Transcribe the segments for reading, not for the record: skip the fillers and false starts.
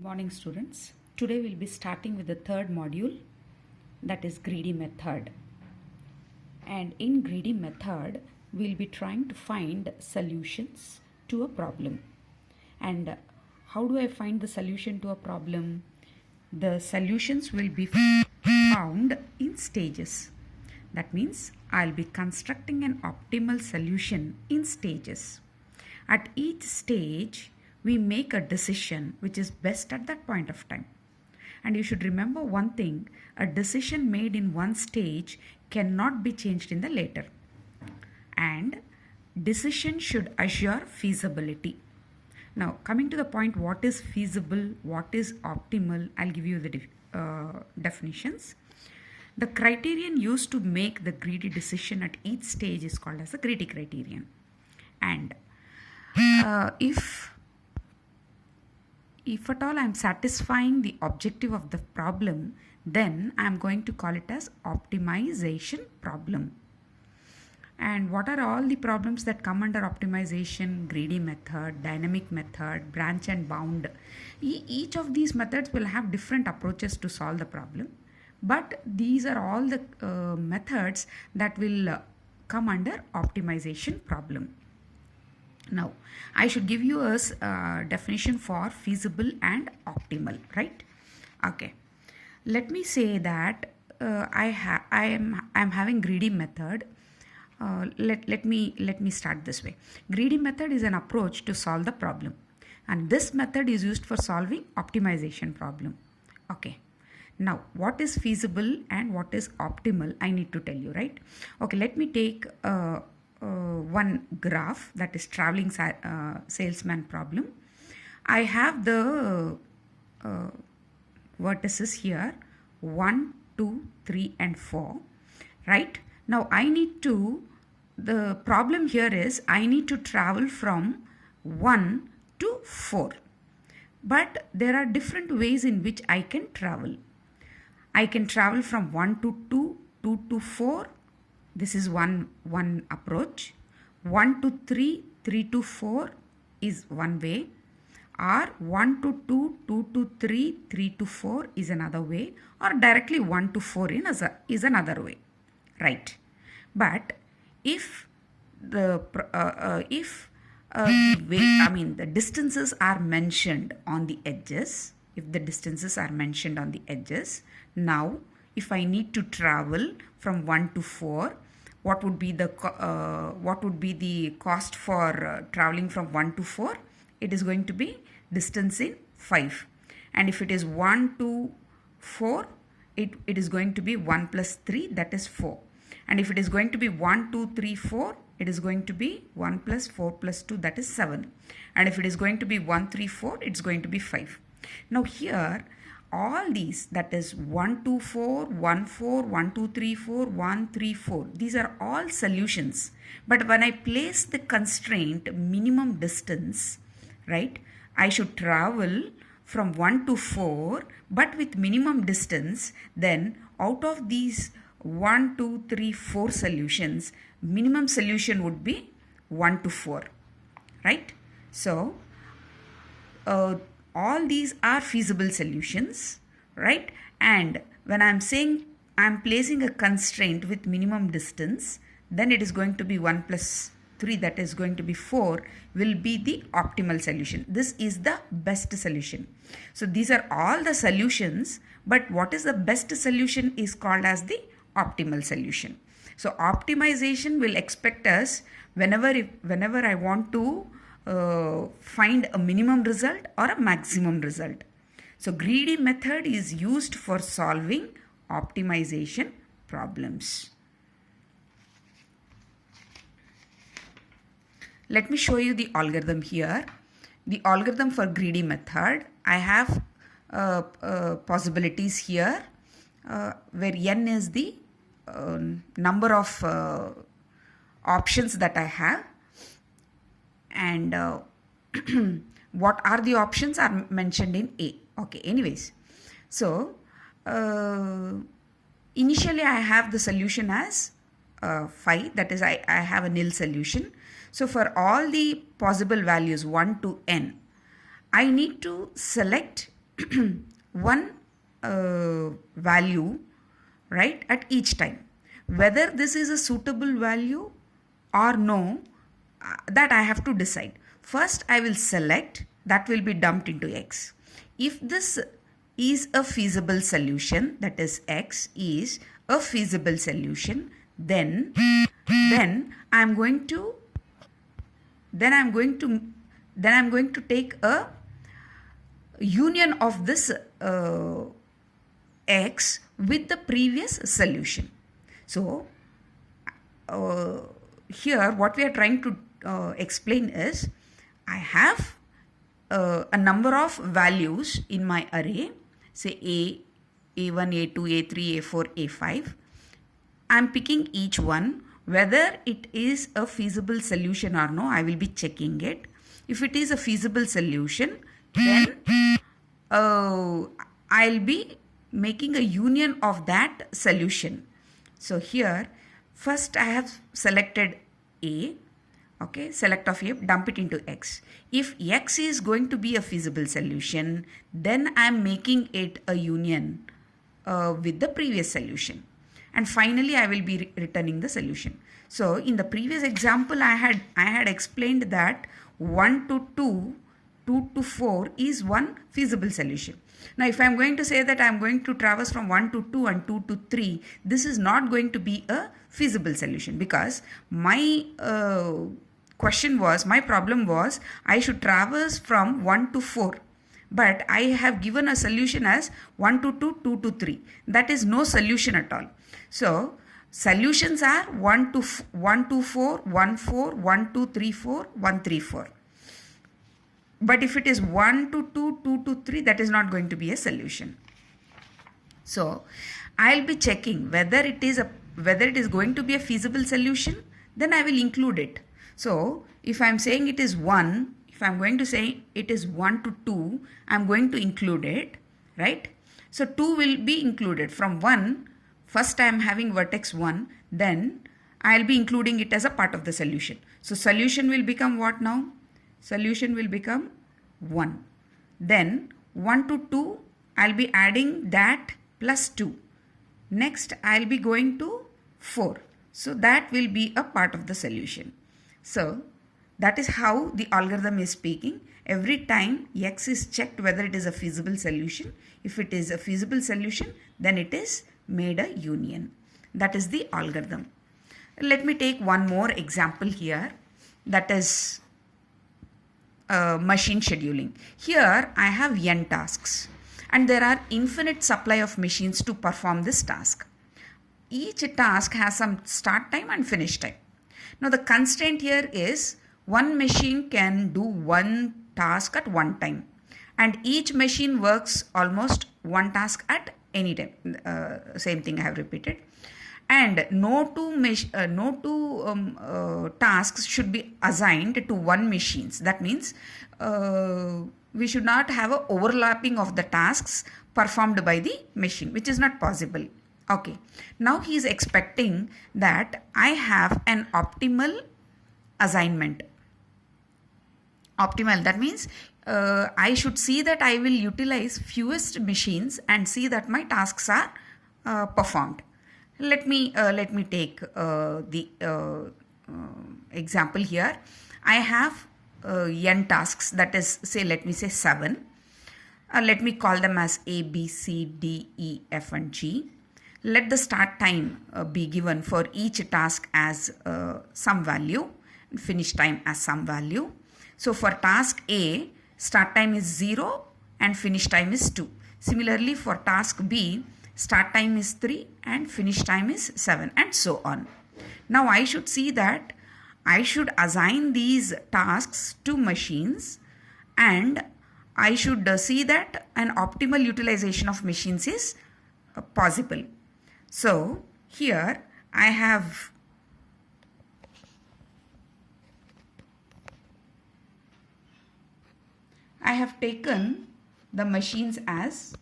Morning students. Today we'll be starting with the third module, that is greedy method. And in greedy method we'll be trying to find solutions to a problem. And how do I find the solution to a problem? The solutions will be found in stages. That means I'll be constructing an optimal solution in stages. At each stage we make a decision which is best at that point of time. And you should remember one thing, a decision made in one stage cannot be changed in the later. And decision should assure feasibility. Now coming to the point, what is feasible, what is optimal, I'll give you the definitions. The criterion used to make the greedy decision at each stage is called as the greedy criterion. And if at all I am satisfying the objective of the problem, then I am going to call it as optimization problem. And what are all the problems that come under optimization? Greedy method, dynamic method, branch and bound. Each of these methods will have different approaches to solve the problem. But these are all the methods that will come under optimization problem. Now, I should give you a definition for feasible and optimal, right? Okay. Let me say that I am having greedy method. Let me start this way. Greedy method is an approach to solve the problem, and this method is used for solving optimization problem. Okay. Now, what is feasible and what is optimal? I need to tell you, right? Okay. Let me take one graph, that is traveling salesman problem. I have the vertices here 1, 2, 3 and 4, right? Now the problem here is I need to travel from 1 to 4, but there are different ways in which I can travel. I can travel from 1 to 2, 2 to 4. This is one approach. 1 to 3, 3 to 4 is one way. Or 1 to 2, 2 to 3, 3 to 4 is another way. Or directly 1 to 4 is another way. Right. But if the distances are mentioned on the edges, now if I need to travel from 1 to 4, what would be the cost for traveling from 1 to 4? It is going to be distance in 5. And if it is 1 to 4, it is going to be 1 plus 3, that is 4. And if it is going to be 1, 2, 3, 4, it is going to be 1 plus 4 plus 2, that is 7. And if it is going to be 1, 3, 4, it's going to be 5. Now here, all these, that is 1, 2, 4, 1, 4, 1, 2, 3, 4, 1, 3, 4. These are all solutions. But when I place the constraint minimum distance, right, I should travel from 1 to 4, but with minimum distance, then out of these 1, 2, 3, 4 solutions, minimum solution would be 1 to 4, right? So, all these are feasible solutions, right? And when I'm saying I'm placing a constraint with minimum distance, then it is going to be 1 plus 3, that is going to be 4, will be the optimal solution. This is the best solution. So these are all the solutions, but what is the best solution is called as the optimal solution. So optimization will expect us whenever I want to find a minimum result or a maximum result. So greedy method is used for solving optimization problems. Let me show you the algorithm here. The algorithm for greedy method, I have possibilities here where n is the number of options that I have. And what are the options are mentioned in A. Okay, anyways. So, initially I have the solution as 5, that is I have a nil solution. So, for all the possible values 1 to n, I need to select one value, right, at each time. Whether this is a suitable value or no, that I have to decide. First, I will select, that will be dumped into X. If this is a feasible solution, that is X is a feasible solution, then I'm going to take a union of this X with the previous solution. So here what we are trying to explain is, I have a number of values in my array, say A1, A2, A3, A4, A5. I'm picking each one. Whether it is a feasible solution or no, I will be checking it. If it is a feasible solution, then I'll be making a union of that solution. So here, first I have selected A. Okay, select of A, dump it into X. If X is going to be a feasible solution, then I am making it a union with the previous solution. And finally, I will be returning the solution. So in the previous example, I had explained that 1 to 2, 2 to 4 is one feasible solution. Now, if I am going to say that I am going to traverse from 1 to 2 and 2 to 3, this is not going to be a feasible solution, because my problem was I should traverse from 1 to 4. But I have given a solution as 1 to 2, 2 to 3. That is no solution at all. So, solutions are 1 to 4, 1 4, 1 2 3 4, 1 3 4. But if it is 1 to 2, 2 to 3, that is not going to be a solution. So, I'll be checking whether it is going to be a feasible solution, then I will include it. So, if I'm saying it is 1, if I'm going to say it is 1 to 2, I'm going to include it, right? So, 2 will be included. From 1, first I am having vertex 1, then I'll be including it as a part of the solution. So, solution will become what now? Solution will become 1. Then 1 to 2, I'll be adding that plus 2. Next, I'll be going to 4. So, that will be a part of the solution. So, that is how the algorithm is speaking. Every time X is checked whether it is a feasible solution. If it is a feasible solution, then it is made a union. That is the algorithm. Let me take one more example here. That is machine scheduling. Here I have n tasks and there are infinite supply of machines to perform this task. Each task has some start time and finish time. Now the constraint here is one machine can do one task at one time, and each machine works almost one task at any time. Same thing I have repeated. And no two tasks should be assigned to one machines. That means we should not have an overlapping of the tasks performed by the machine, which is not possible. Okay. Now he is expecting that I have an optimal assignment. Optimal, that means I should see that I will utilize fewest machines and see that my tasks are performed. Let me take the example here. I have n tasks, that is, let me say 7. Let me call them as A, B, C, D, E, F and G. Let the start time be given for each task as some value, and finish time as some value. So for task A, start time is 0 and finish time is 2. Similarly for task B, start time is 3 and finish time is 7, and so on. Now I should see that I should assign these tasks to machines, and I should see that an optimal utilization of machines is possible. So here I have taken the machines as,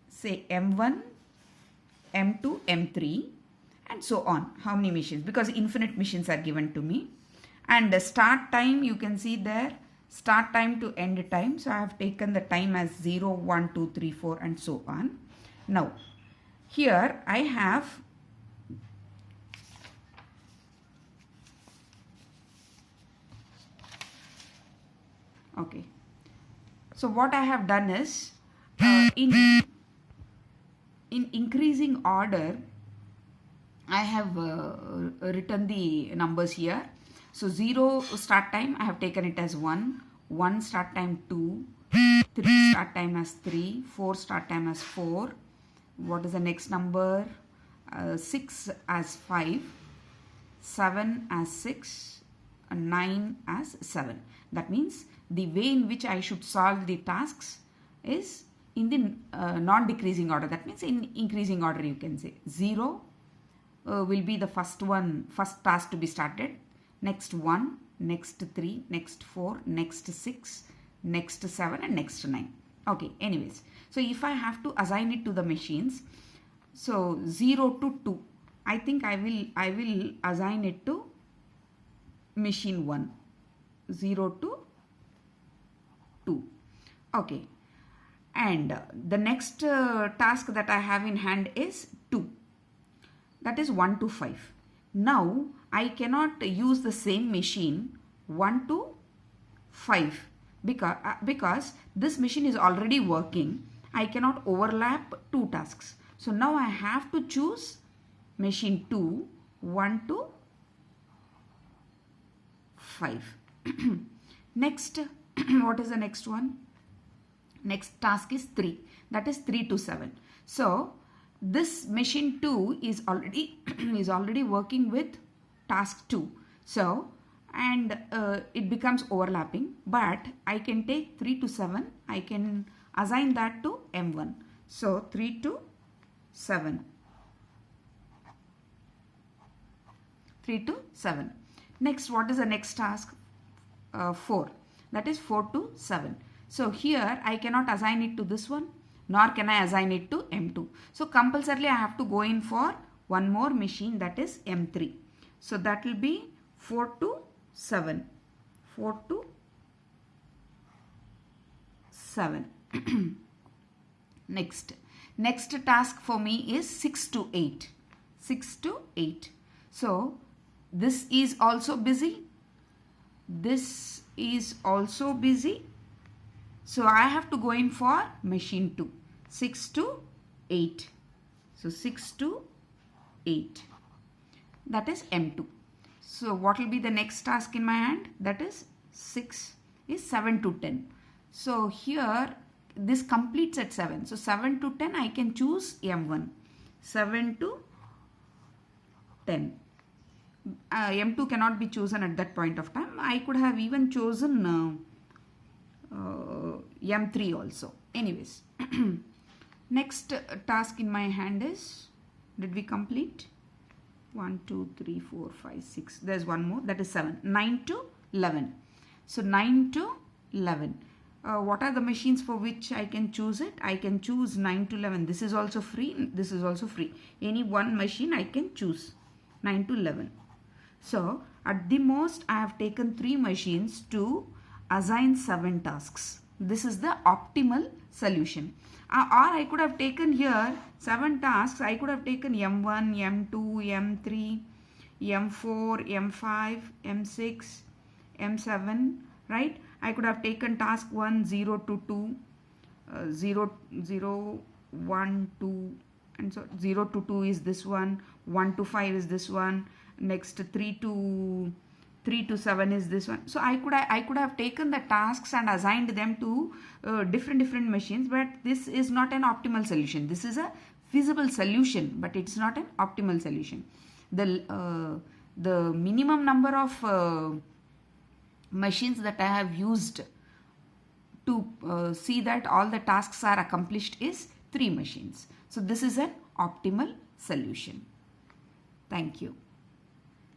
say, M1, M2, M3 and so on. How many machines? Because infinite machines are given to me. And the start time, you can see there start time to end time. So I have taken the time as 0, 1, 2, 3, 4 and so on. Now here I have okay. So what I have done is in increasing order I have written the numbers here. So 0 start time I have taken it as 1, 1 start time 2, 3 start time as 3, 4 start time as 4. What is the next number? 6 as 5, 7 as 6, and 9 as 7. That means the way in which I should solve the tasks is in the non-decreasing order. That means in increasing order you can say. 0 will be the first task to be started. Next 1, next 3, next 4, next 6, next 7 and next 9. Okay, anyways. So if I have to assign it to the machines, so 0 to 2, I think I will assign it to machine 1. 0 to 2. Okay. And the next task that I have in hand is 2. That is 1 to 5. Now I cannot use the same machine 1 to 5 because this machine is already working. I cannot overlap two tasks. So now I have to choose machine 2, 1 to 5. Next, what is the next one? Next task is 3. That is 3 to 7. So this machine 2 is already working with task 2. So and it becomes overlapping, but I can take 3 to 7. I can assign that to M1. So 3 to 7. 3 to 7. Next, what is the next task? 4. That is 4 to 7. So here I cannot assign it to this one, nor can I assign it to M2. So compulsorily I have to go in for one more machine, that is M3. So that will be 4 to 7. 4 to 7. Next task for me is 6 to 8. 6 to 8. So this is also busy. This is also busy. So I have to go in for machine 2. 6 to 8. So 6 to 8. That is M2. So what will be the next task in my hand? That is 6 is 7 to 10. So here this completes at 7. So 7 to 10 I can choose M1. 7 to 10. M2 cannot be chosen at that point of time. I could have even chosen M3 also. Anyways, next task in my hand is, did we complete? 1, 2, 3, 4, 5, 6. There's one more, that is 7. 9 to 11. So 9 to 11. What are the machines for which I can choose it? I can choose 9 to 11. This is also free. This is also free. Any one machine I can choose. 9 to 11. So at the most I have taken 3 machines to assign 7 tasks. This is the optimal solution. Or I could have taken here 7 tasks. I could have taken M1, M2, M3, M4, M5, M6, M7, right? I could have taken task 1, 0 to 2, 0, 1, 2, and so 0 to 2 is this one, 1 to 5 is this one, next 3 to 7 is this one. So I could have taken the tasks and assigned them to different machines, but this is not an optimal solution. This is a feasible solution, but it's not an optimal solution. The minimum number of machines that I have used to see that all the tasks are accomplished is 3 machines. So this is an optimal solution. Thank you.